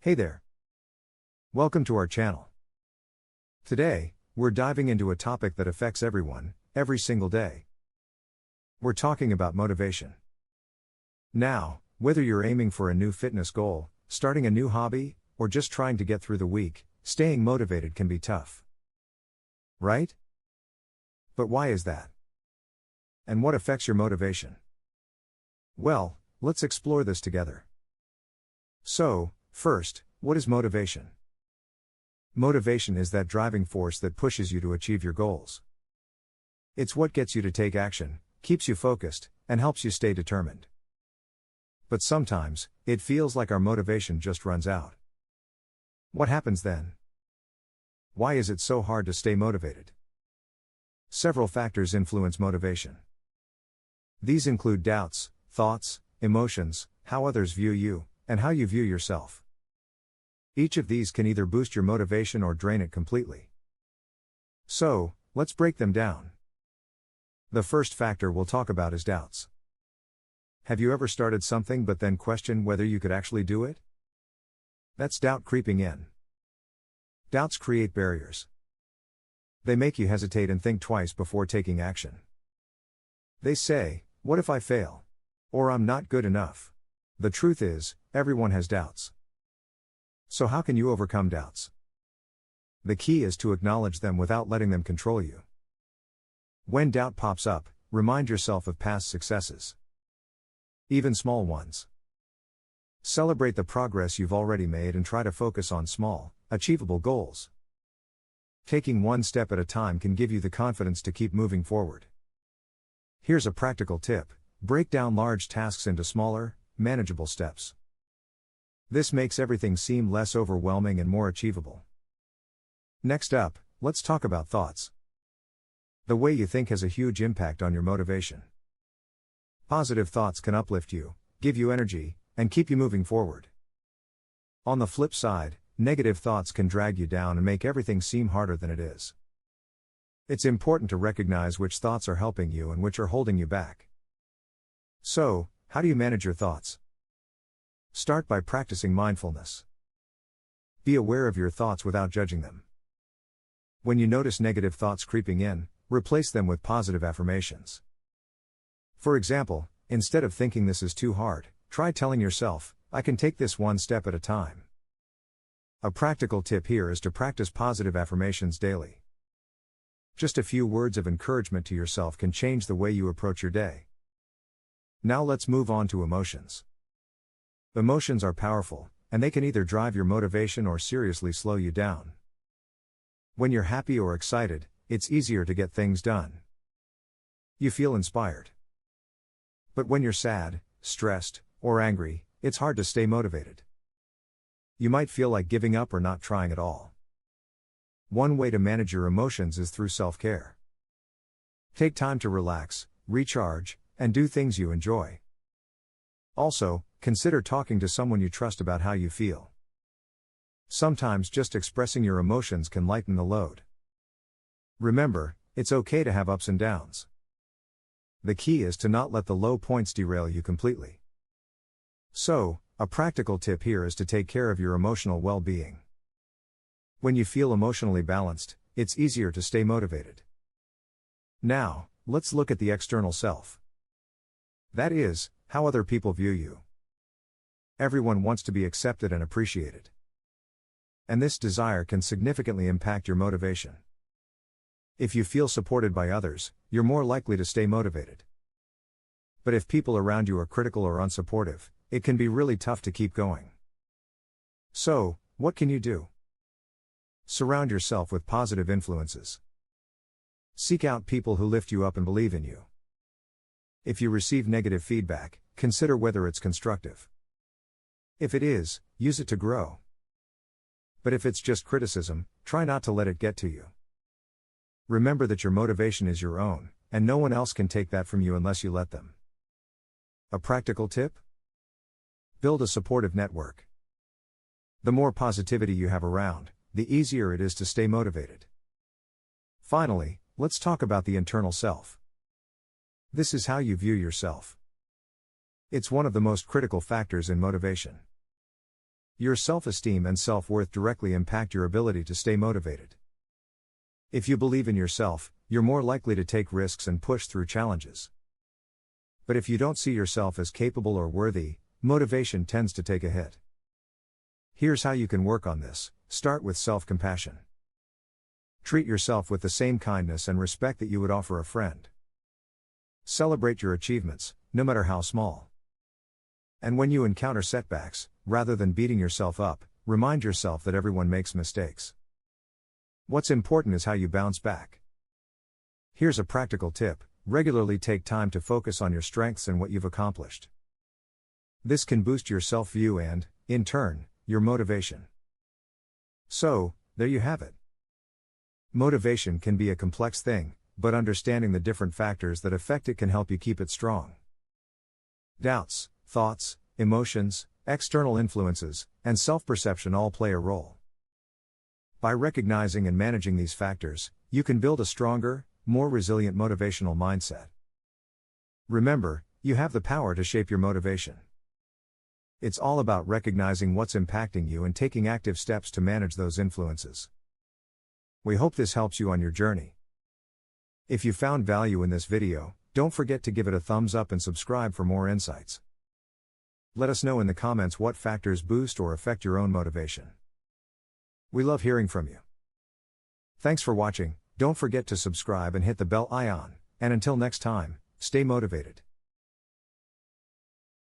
Hey there. Welcome to our channel. Today, we're diving into a topic that affects everyone, every single day. We're talking about motivation. Now, whether you're aiming for a new fitness goal, starting a new hobby, or just trying to get through the week, staying motivated can be tough. Right? But why is that? And what affects your motivation? Well, let's explore this together. So, first, what is motivation? Motivation is that driving force that pushes you to achieve your goals. It's what gets you to take action, keeps you focused, and helps you stay determined. But sometimes, it feels like our motivation just runs out. What happens then? Why is it so hard to stay motivated? Several factors influence motivation. These include doubts, thoughts, emotions, how others view you, and how you view yourself. Each of these can either boost your motivation or drain it completely. So, let's break them down. The first factor we'll talk about is doubts. Have you ever started something but then questioned whether you could actually do it? That's doubt creeping in. Doubts create barriers. They make you hesitate and think twice before taking action. They say, "What if I fail?" Or "I'm not good enough." The truth is, everyone has doubts. So how can you overcome doubts? The key is to acknowledge them without letting them control you. When doubt pops up, remind yourself of past successes. Even small ones. Celebrate the progress you've already made and try to focus on small, achievable goals. Taking one step at a time can give you the confidence to keep moving forward. Here's a practical tip: break down large tasks into smaller, manageable steps. This makes everything seem less overwhelming and more achievable. Next up, let's talk about thoughts. The way you think has a huge impact on your motivation. Positive thoughts can uplift you, give you energy, and keep you moving forward. On the flip side, negative thoughts can drag you down and make everything seem harder than it is. It's important to recognize which thoughts are helping you and which are holding you back. So, how do you manage your thoughts? Start by practicing mindfulness. Be aware of your thoughts without judging them. When you notice negative thoughts creeping in, replace them with positive affirmations. For example, instead of thinking "this is too hard," try telling yourself, "I can take this one step at a time." A practical tip here is to practice positive affirmations daily. Just a few words of encouragement to yourself can change the way you approach your day. Now let's move on to emotions. Emotions are powerful, and they can either drive your motivation or seriously slow you down. When you're happy or excited, it's easier to get things done. You feel inspired. But when you're sad, stressed, or angry, it's hard to stay motivated. You might feel like giving up or not trying at all. One way to manage your emotions is through self-care. Take time to relax, recharge, and do things you enjoy. Also, consider talking to someone you trust about how you feel. Sometimes just expressing your emotions can lighten the load. Remember, it's okay to have ups and downs. The key is to not let the low points derail you completely. So, a practical tip here is to take care of your emotional well-being. When you feel emotionally balanced, it's easier to stay motivated. Now, let's look at the external self. That is, how other people view you. Everyone wants to be accepted and appreciated. And this desire can significantly impact your motivation. If you feel supported by others, you're more likely to stay motivated. But if people around you are critical or unsupportive, it can be really tough to keep going. So, what can you do? Surround yourself with positive influences. Seek out people who lift you up and believe in you. If you receive negative feedback, consider whether it's constructive. If it is, use it to grow. But if it's just criticism, try not to let it get to you. Remember that your motivation is your own, and no one else can take that from you unless you let them. A practical tip? Build a supportive network. The more positivity you have around, the easier it is to stay motivated. Finally, let's talk about the internal self. This is how you view yourself. It's one of the most critical factors in motivation. Your self-esteem and self-worth directly impact your ability to stay motivated. If you believe in yourself, you're more likely to take risks and push through challenges. But if you don't see yourself as capable or worthy, motivation tends to take a hit. Here's how you can work on this. Start with self-compassion. Treat yourself with the same kindness and respect that you would offer a friend. Celebrate your achievements, no matter how small. And when you encounter setbacks, rather than beating yourself up, remind yourself that everyone makes mistakes. What's important is how you bounce back. Here's a practical tip: regularly take time to focus on your strengths and what you've accomplished. This can boost your self-view and, in turn, your motivation. So, there you have it. Motivation can be a complex thing, but understanding the different factors that affect it can help you keep it strong. Doubts, thoughts, emotions, external influences, and self-perception all play a role. By recognizing and managing these factors, you can build a stronger, more resilient motivational mindset. Remember, you have the power to shape your motivation. It's all about recognizing what's impacting you and taking active steps to manage those influences. We hope this helps you on your journey. If you found value in this video, don't forget to give it a thumbs up and subscribe for more insights. Let us know in the comments what factors boost or affect your own motivation. We love hearing from you. Thanks for watching. Don't forget to subscribe and hit the bell icon, and until next time, stay motivated.